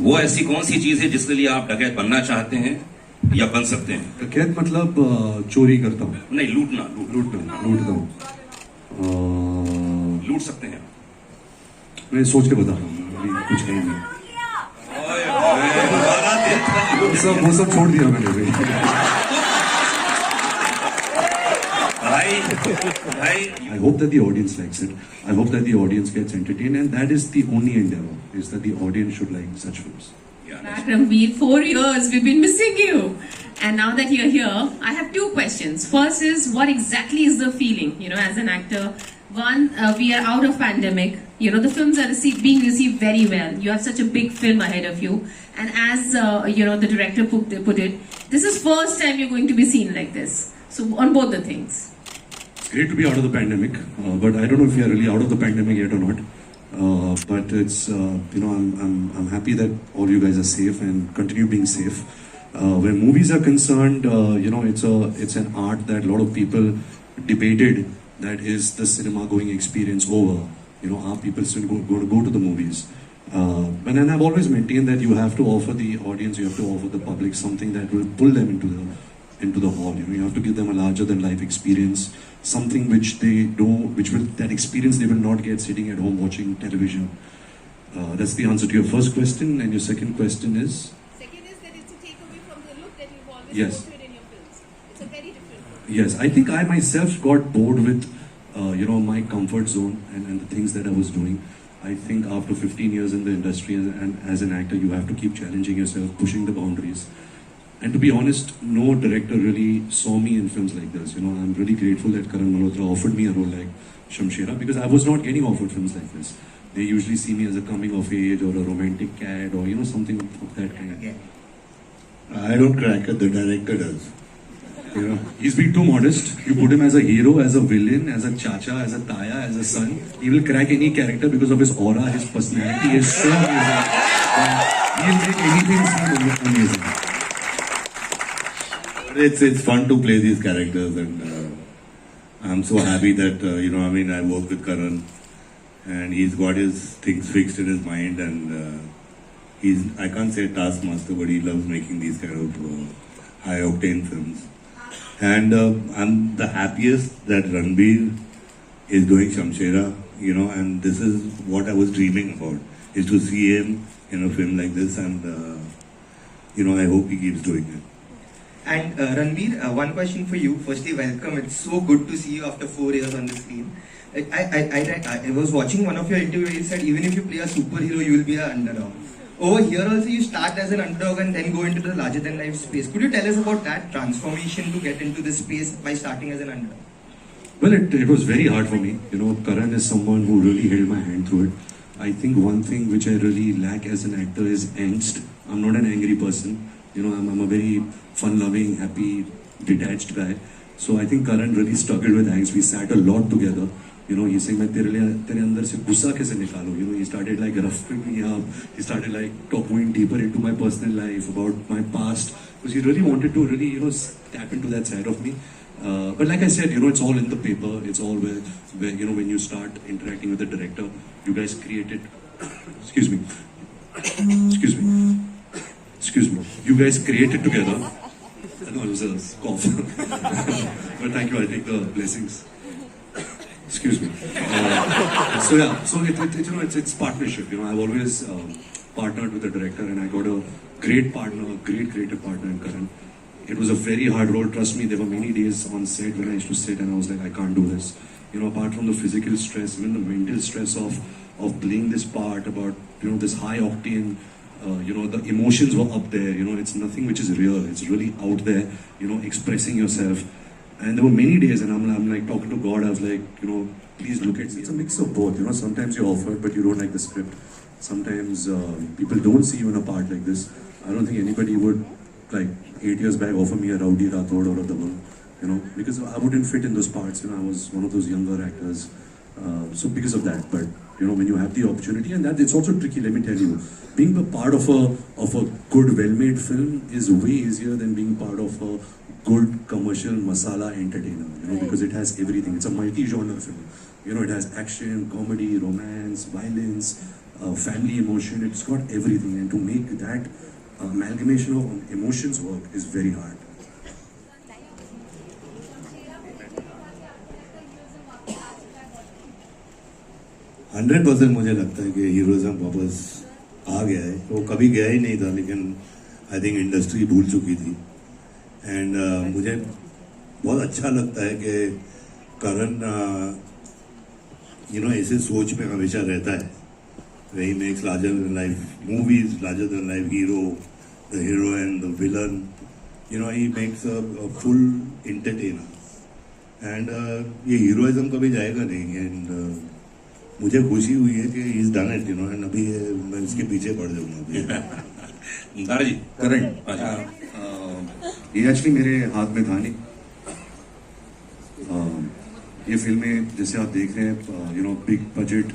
वो ऐसी कौन सी चीज है जिसके लिए आप डकैत बनना चाहते हैं या बन सकते हैं? डकैत मतलब चोरी करता हूँ। नहीं, लूटता हूँ। लूट सकते हैं? मैं सोच के बता रहा हूँ, अभी कुछ है नहीं। वो सब छोड़ दिया मैंने अभी। I hope that the audience likes it. I hope that the audience gets entertained, and that is the only endeavor, is that the audience should like such films. Ranveer, 4 years we've been missing you, and now that you're here, I have 2 questions. First is, what exactly is the feeling, as an actor? One, we are out of pandemic. The films are being received very well. You have such a big film ahead of you, and as the director put it, this is first time you're going to be seen like this. So on both the things. It's great to be out of the pandemic, but I don't know if we are really out of the pandemic yet or not. But it's I'm happy that all you guys are safe and continue being safe. When movies are concerned, it's an art that a lot of people debated. That is the cinema going experience over. Are people still going to go to the movies? And I've always maintained that you have to offer the audience, you have to offer the public something that will pull them into the hall. You have to give them a larger than life experience, something which that experience they will not get sitting at home watching television. That's the answer to your first question. And your second question is? Second is that it's a takeaway from the look that you've always Yes. portrayed in your films. It's a very different look. Yes, I think I myself got bored with my comfort zone and the things that I was doing. I think after 15 years in the industry and as an actor, you have to keep challenging yourself, pushing the boundaries. And to be honest, no director really saw me in films like this. I'm really grateful that Karan Malhotra offered me a role like Shamsheera, because I was not getting offered films like this. They usually see me as a coming of age or a romantic cat or something of that kind. I don't crack it, the director does. He's being too modest. You put him as a hero, as a villain, as a chacha, as a taya, as a son. He will crack any character because of his aura, his personality is so amazing. He'll make anything seem amazing. It's fun to play these characters, and I'm so happy that I work with Karan, and he's got his things fixed in his mind, and I can't say taskmaster, but he loves making these kind of high octane films. And I'm the happiest that Ranveer is doing Shamsheera, and this is what I was dreaming about, is to see him in a film like this, and I hope he keeps doing it. And Ranveer, one question for you. Firstly, welcome. It's so good to see you after 4 years on the screen. I was watching one of your interviews. You said even if you play a superhero, you will be an underdog. Over here also, you start as an underdog and then go into the larger than life space. Could you tell us about that transformation to get into this space by starting as an underdog? Well, it was very hard for me. Karan is someone who really held my hand through it. I think one thing which I really lack as an actor is angst. I'm not an angry person. I'm a very fun-loving, happy, detached guy. So I think Karan really struggled with angst. We sat a lot together. He's saying, tere andar se gussa kaise nikalo? He started like roughing me up. He started like going deeper into my personal life, about my past. Because he really wanted to really, tap into that side of me. But like I said, it's all in the paper. It's all where when you start interacting with the director, you guys created, excuse me. You guys created together. No, it was a cough. But thank you, I take the blessings. Excuse me. It's partnership. I've always partnered with the director, and I got a great partner, a great creative partner in Karan. It was a very hard role. Trust me, there were many days on set when I used to sit and I was like, I can't do this. Apart from the physical stress, even the mental stress of playing this part, about this high octane. The emotions were up there. It's nothing which is real. It's really out there. Expressing yourself. And there were many days, and I'm like talking to God. I was like, please look at me. It's a mix of both. Sometimes you're offered, but you don't like the script. Sometimes people don't see you in a part like this. I don't think anybody would, like 8 years back, offer me a Rowdy Rathod or a Dabal. Because I wouldn't fit in those parts. I was one of those younger actors. So because of that, but when you have the opportunity, and that it's also tricky, let me tell you, being a part of a good, well-made film is way easier than being part of a good commercial masala entertainer, because it has everything. It's a multi-genre film. It has action, comedy, romance, violence, family emotion. It's got everything, and to make that amalgamation of emotions work is very hard. 100% मुझे लगता है कि heroism वापस आ गया है. वो कभी गया ही नहीं था, लेकिन आई थिंक इंडस्ट्री भूल चुकी थी. एंड मुझे बहुत अच्छा लगता है कि करण ऐसे सोच में हमेशा रहता है. He makes larger than life movies, larger than life hero, the heroine, the villain. He makes a full entertainer. And ये हीरोइज्म कभी जाएगा नहीं. एंड मुझे खुशी हुई है कि इज डन इट, एंड अभी मैं इसके पीछे पड़ जाऊंगा. दारा जी. करण, ये एक्चुअली मेरे हाथ में था नहीं. ये फिल्में जैसे आप देख रहे हैं, बिग बजट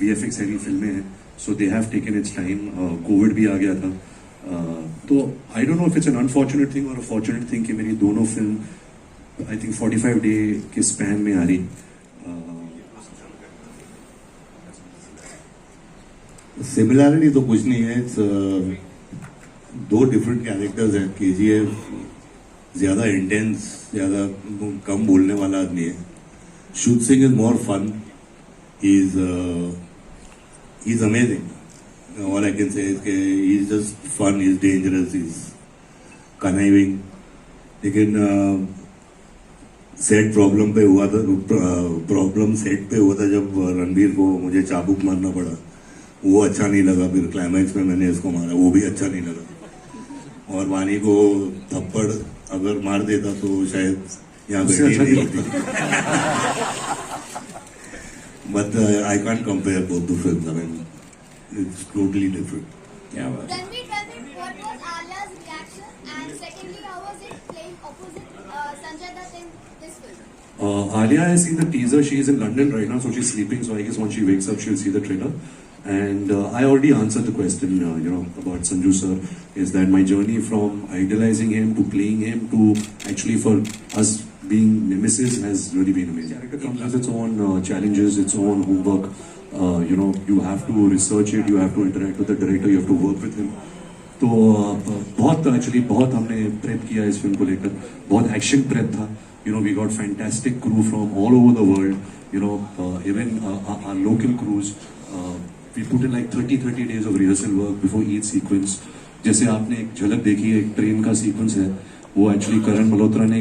VFX हेवी फिल्में हैं, so they have taken it's time. Covid भी आ गया था, तो I don't know if it's an unfortunate thing और अ फॉर्चुनेट थिंग कि मेरी दोनों फिल्म आई थिंक 45 डे के स्पैन में आ रही. सिमिलैरिटी तो कुछ नहीं है. दो डिफरेंट कैरेक्टर्स हैं. KGF ज्यादा इंटेंस, ज्यादा कम बोलने वाला आदमी है. Shubh Singh is more fun. He is amazing. All I can say is he is just fun, he is dangerous, he is conniving. लेकिन सेट प्रॉब्लम पे हुआ था, प्रॉब्लम सेट पे हुआ था जब रणबीर को मुझे चाबुक मारना पड़ा. वो अच्छा नहीं लगा. फिर क्लाइमैक्स में मैंने इसको मारा, वो भी अच्छा नहीं लगा. और वानी को थप्पड़ अगर मार देता तो शायद यहाँ बैठी नहीं होती. But I can't compare both the films. I mean it's totally different. क्या बात है. Ranveer, what was Alia's reaction? And secondly, how was it playing opposite Sanjay Dutt in this film? Alia has seen the teaser. She is in London right now, so she's sleeping. So I guess once she wakes up, she'll see the trailer. And I already answered the question, about Sanju sir. Is that my journey from idolizing him to playing him to actually for us being nemesis has really been amazing. Character comes with its own challenges, its own homework. You have to research it, you have to interact with the director, you have to work with him. तो बहुत हमने prep किया इस film को लेकर. बहुत action prep था. We got fantastic crew from all over the world. Even our local crews. We put in like 30 days of rehearsal work before each sequence. जैसे आपने एक झलक देखी है, एक ट्रेन का सीक्वेंस है, वो एक्चुअली करण मल्होत्रा ने